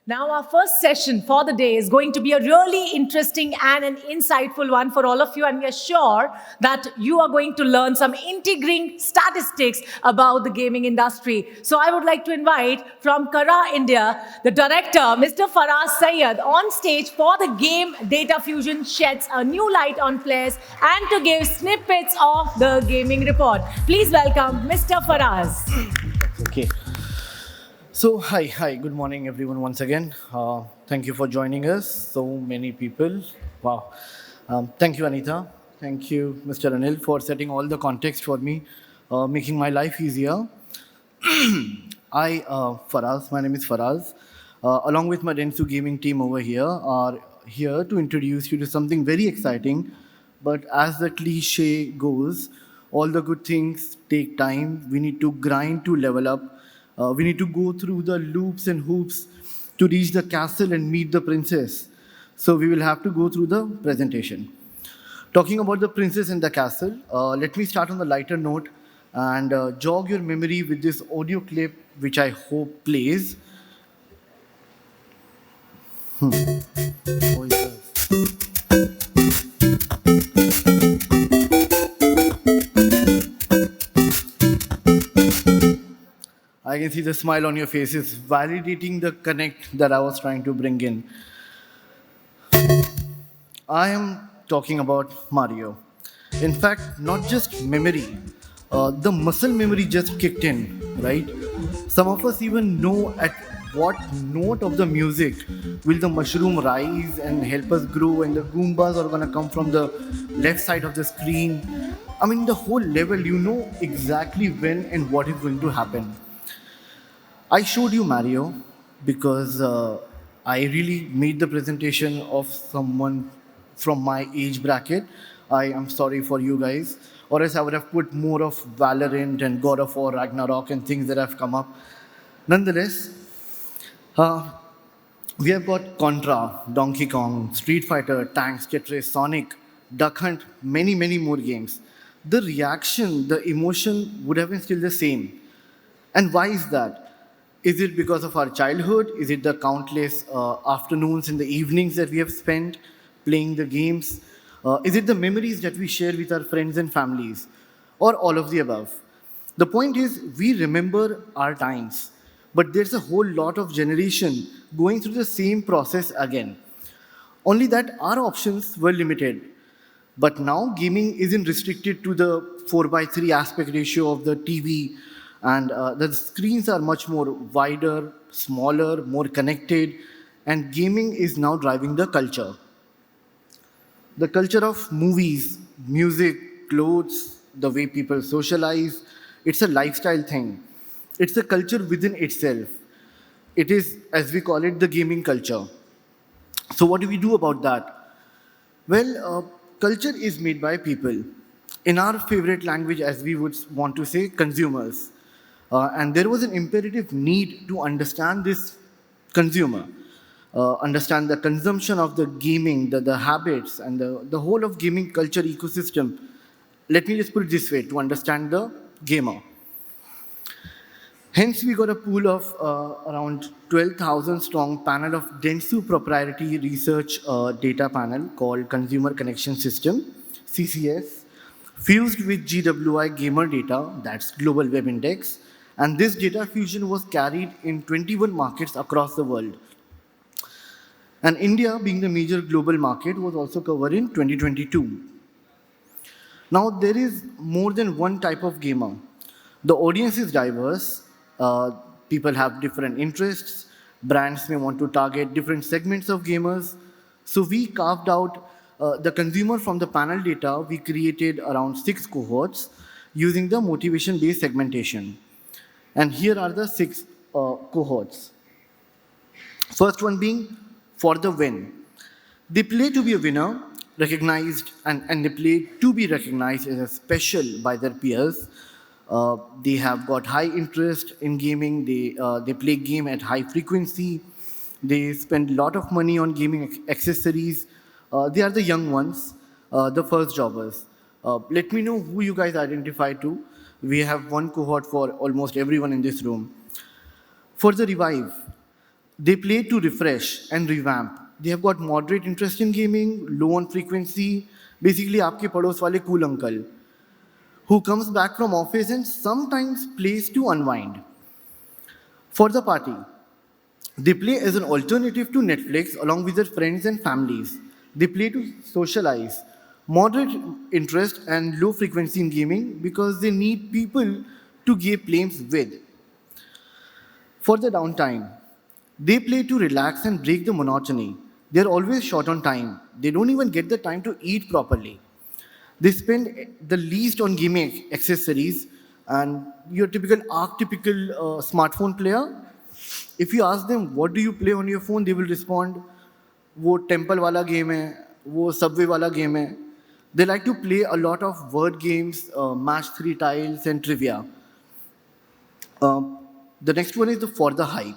Now, our first session for the day is going to be a really interesting and an insightful one for all of you, and we are sure that you are going to learn some intriguing statistics about the gaming industry. So, I would like to invite from Carat, India, the director, Mr. Faraz Sayed, on stage for the game Data Fusion sheds a new light on players and to give snippets of the gaming report. Please welcome Mr. Faraz. Okay. So, hi, good morning, everyone, once again. Thank you for joining us. So many people. Wow. Thank you, Anita. Thank you, Mr. Anil, for setting all the context for me, making my life easier. Faraz, my name is Faraz, along with my Dentsu gaming team over here, are here to introduce you to something very exciting. But as the cliche goes, all the good things take time. We need to grind to level up. We need to go through the loops and hoops to reach the castle and meet the princess. So we will have to go through the presentation. Talking about the princess and the castle, let me start on the lighter note and jog your memory with this audio clip, which I hope plays. Oh, yes. I can see the smile on your faces, validating the connect that I was trying to bring in. I am talking about Mario. In fact, not just memory, the muscle memory just kicked in, right? Some of us even know at what note of the music will the mushroom rise and help us grow, and the Goombas are gonna come from the left side of the screen. I mean, the whole level, you know exactly when and what is going to happen. I showed you Mario because I really made the presentation of someone from my age bracket. I am sorry for you guys, or else I would have put more of Valorant and God of War, Ragnarok, and things that have come up. Nonetheless, uh, we have got Contra, Donkey Kong, Street Fighter, Tanks, Tetris, Sonic, Duck Hunt, many more games. The reaction, the emotion would have been still the same. And why is that? Is it because of our childhood? Is it the countless afternoons and the evenings that we have spent playing the games? Is it the memories that we share with our friends and families? Or all of the above? The point is, we remember our times, but there's a whole lot of generation going through the same process again. Only that our options were limited. But now gaming isn't restricted to the 4 by 3 aspect ratio of the TV, and the screens are much more wider, smaller, more connected, and gaming is now driving the culture. The culture of movies, music, clothes, the way people socialize, it's a lifestyle thing. It's a culture within itself. It is, as we call it, the gaming culture. So, what do we do about that? Well, culture is made by people. In our favorite language, as we would want to say, consumers. And there was an imperative need to understand this consumer, understand the consumption of the gaming, the habits, and the whole of gaming culture ecosystem. Let me just put it this way to understand the gamer. Hence, we got a pool of around 12,000 strong panel of Dentsu proprietary research data panel called Consumer Connection System, CCS, fused with GWI gamer data, that's Global Web Index, and this data fusion was carried in 21 markets across the world. And India, being the major global market, was also covered in 2022. Now, there is more than one type of gamer. The audience is diverse. People have different interests. Brands may want to target different segments of gamers. So we carved out the consumer from the panel data. We created around 6 cohorts using the motivation-based segmentation. And here are the 6 cohorts. First one being for the win. They play to be a winner, recognized, and they play to be recognized as a special by their peers. They have got high interest in gaming. They play game at high frequency. They spend a lot of money on gaming accessories. They are the young ones, the first jobbers. Let me know who you guys identify to. We have one cohort for almost everyone in this room. For the revive, They play to refresh and revamp. They have got moderate interest in gaming, low on frequency. Basically, आपके पड़ोस वाले cool uncle who comes back from office and sometimes plays to unwind. For the party, they play as an alternative to Netflix along with their friends and families. They play to socialize. Moderate interest and low frequency in gaming because they need people to game games with. For the downtime, they play to relax and break the monotony. They're always short on time. They don't even get the time to eat properly. They spend the least on gaming accessories, and your typical archetypical smartphone player, if you ask them what do you play on your phone, they will respond, वो temple वाला game है, वो subway वाला game है. They like to play a lot of word games, match three tiles, and trivia. The next one is for the hype.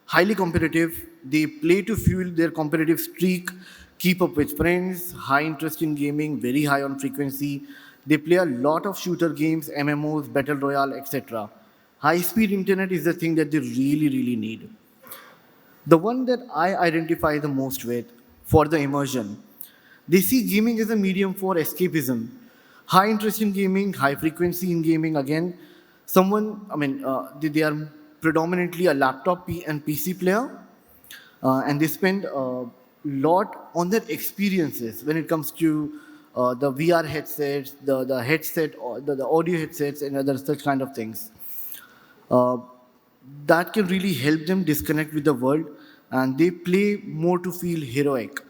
Highly competitive. They play to fuel their competitive streak, keep up with friends, high interest in gaming, very high on frequency. They play a lot of shooter games, MMOs, Battle Royale, etc. High speed internet is the thing that they really, really need. The one that I identify the most with for the immersion, they see gaming as a medium for escapism. High interest in gaming, high frequency in gaming. Again, they are predominantly a laptop and PC player, and they spend a lot on their experiences when it comes to the VR headsets, the headset, or the audio headsets, and other such kind of things. Uh, that can really help them disconnect with the world, and they play more to feel heroic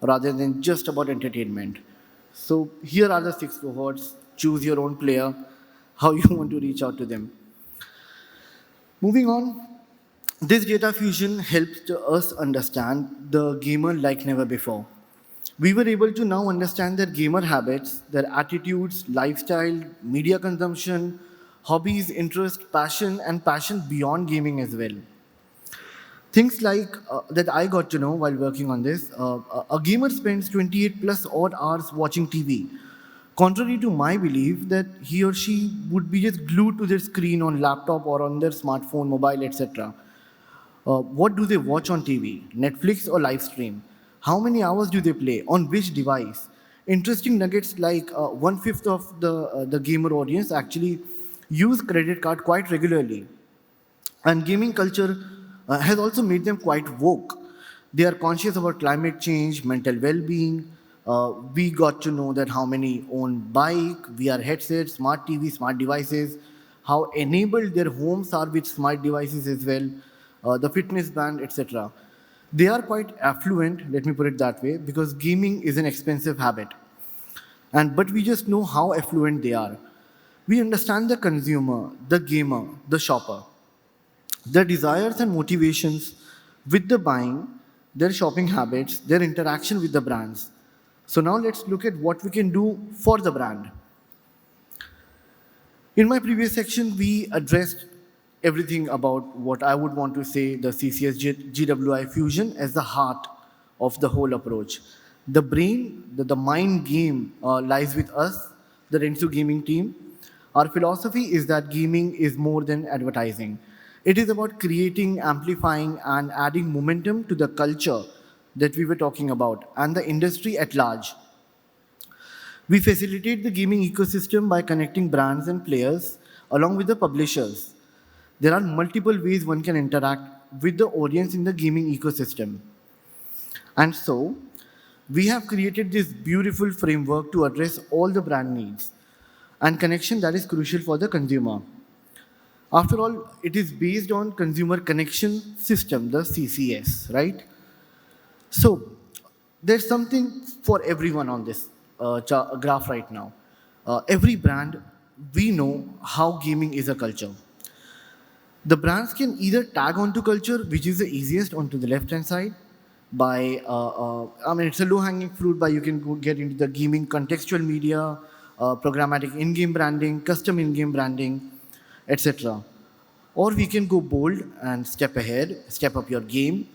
rather than just about entertainment. So here are the 6 cohorts. Choose your own player, how you want to reach out to them. Moving on, this data fusion helped us understand the gamer like never before. We were able to now understand their gamer habits, their attitudes, lifestyle, media consumption, hobbies, interest, passion, and passion beyond gaming as well. Things like that I got to know while working on this. A gamer spends 28 plus odd hours watching TV, contrary to my belief that he or she would be just glued to their screen on laptop or on their smartphone, mobile, etc. What do they watch on TV? Netflix or live stream? How many hours do they play? On which device? Interesting nuggets like 1/5 of the gamer audience actually use credit card quite regularly. And gaming culture has also made them quite woke. They are conscious about climate change, mental well-being. We got to know that how many own bike, VR headsets, smart TV, smart devices, how enabled their homes are with smart devices as well, the fitness band, etc. They are quite affluent, let me put it that way, because gaming is an expensive habit. But we just know how affluent they are. We understand the consumer, the gamer, the shopper, their desires and motivations with the buying, their shopping habits, their interaction with the brands. So now let's look at what we can do for the brand. In my previous section, we addressed everything about what I would want to say the CCS GWI fusion as the heart of the whole approach. The brain, the mind game lies with us, the Rensu gaming team. Our philosophy is that gaming is more than advertising. It is about creating, amplifying, and adding momentum to the culture that we were talking about and the industry at large. We facilitate the gaming ecosystem by connecting brands and players along with the publishers. There are multiple ways one can interact with the audience in the gaming ecosystem. And so, we have created this beautiful framework to address all the brand needs and connection that is crucial for the consumer. After all, it is based on Consumer Connection System, the CCS, right? So, there's something for everyone on this graph right now. Every brand, we know how gaming is a culture. The brands can either tag onto culture, which is the easiest onto the left-hand side, by, it's a low-hanging fruit by you can go get into the gaming contextual media, programmatic in-game branding, custom in-game branding, etc. Or we can go bold and step ahead, step up your game,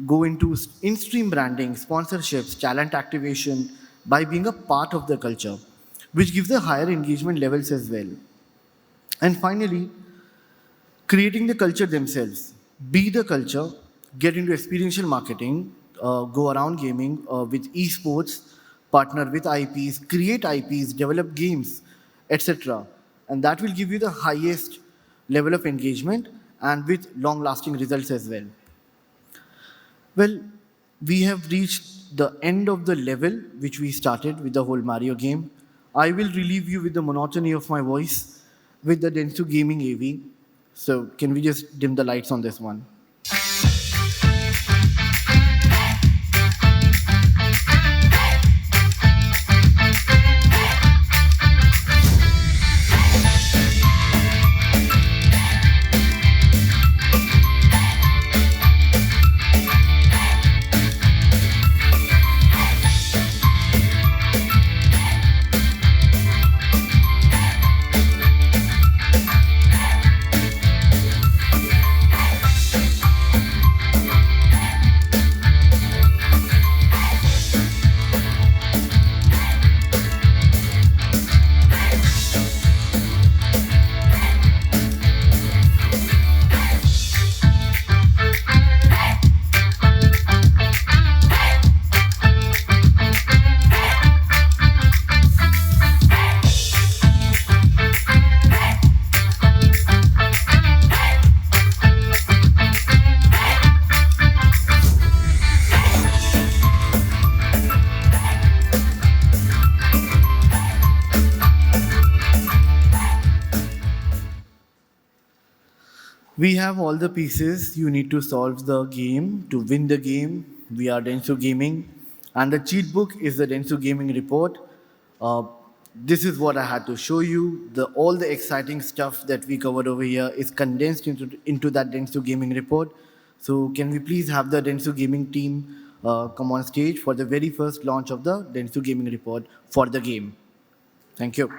go into in-stream branding, sponsorships, talent activation by being a part of the culture, which gives a higher engagement levels as well. And finally, creating the culture themselves. Be the culture, get into experiential marketing, go around gaming with esports, partner with IPs, create IPs, develop games, etc. And that will give you the highest level of engagement and with long lasting results as well. Well, we have reached the end of the level which we started with the whole Mario game. I will relieve you with the monotony of my voice with the Densu Gaming AV. So, can we just dim the lights on this one? We have all the pieces you need to solve the game, to win the game. We are Densu Gaming. And the cheat book is the Densu Gaming report. Uh, this is what I had to show you. All the exciting stuff that we covered over here is condensed into that Densu Gaming report. So can we please have the Densu Gaming team come on stage for the very first launch of the Densu Gaming report for the game. Thank you.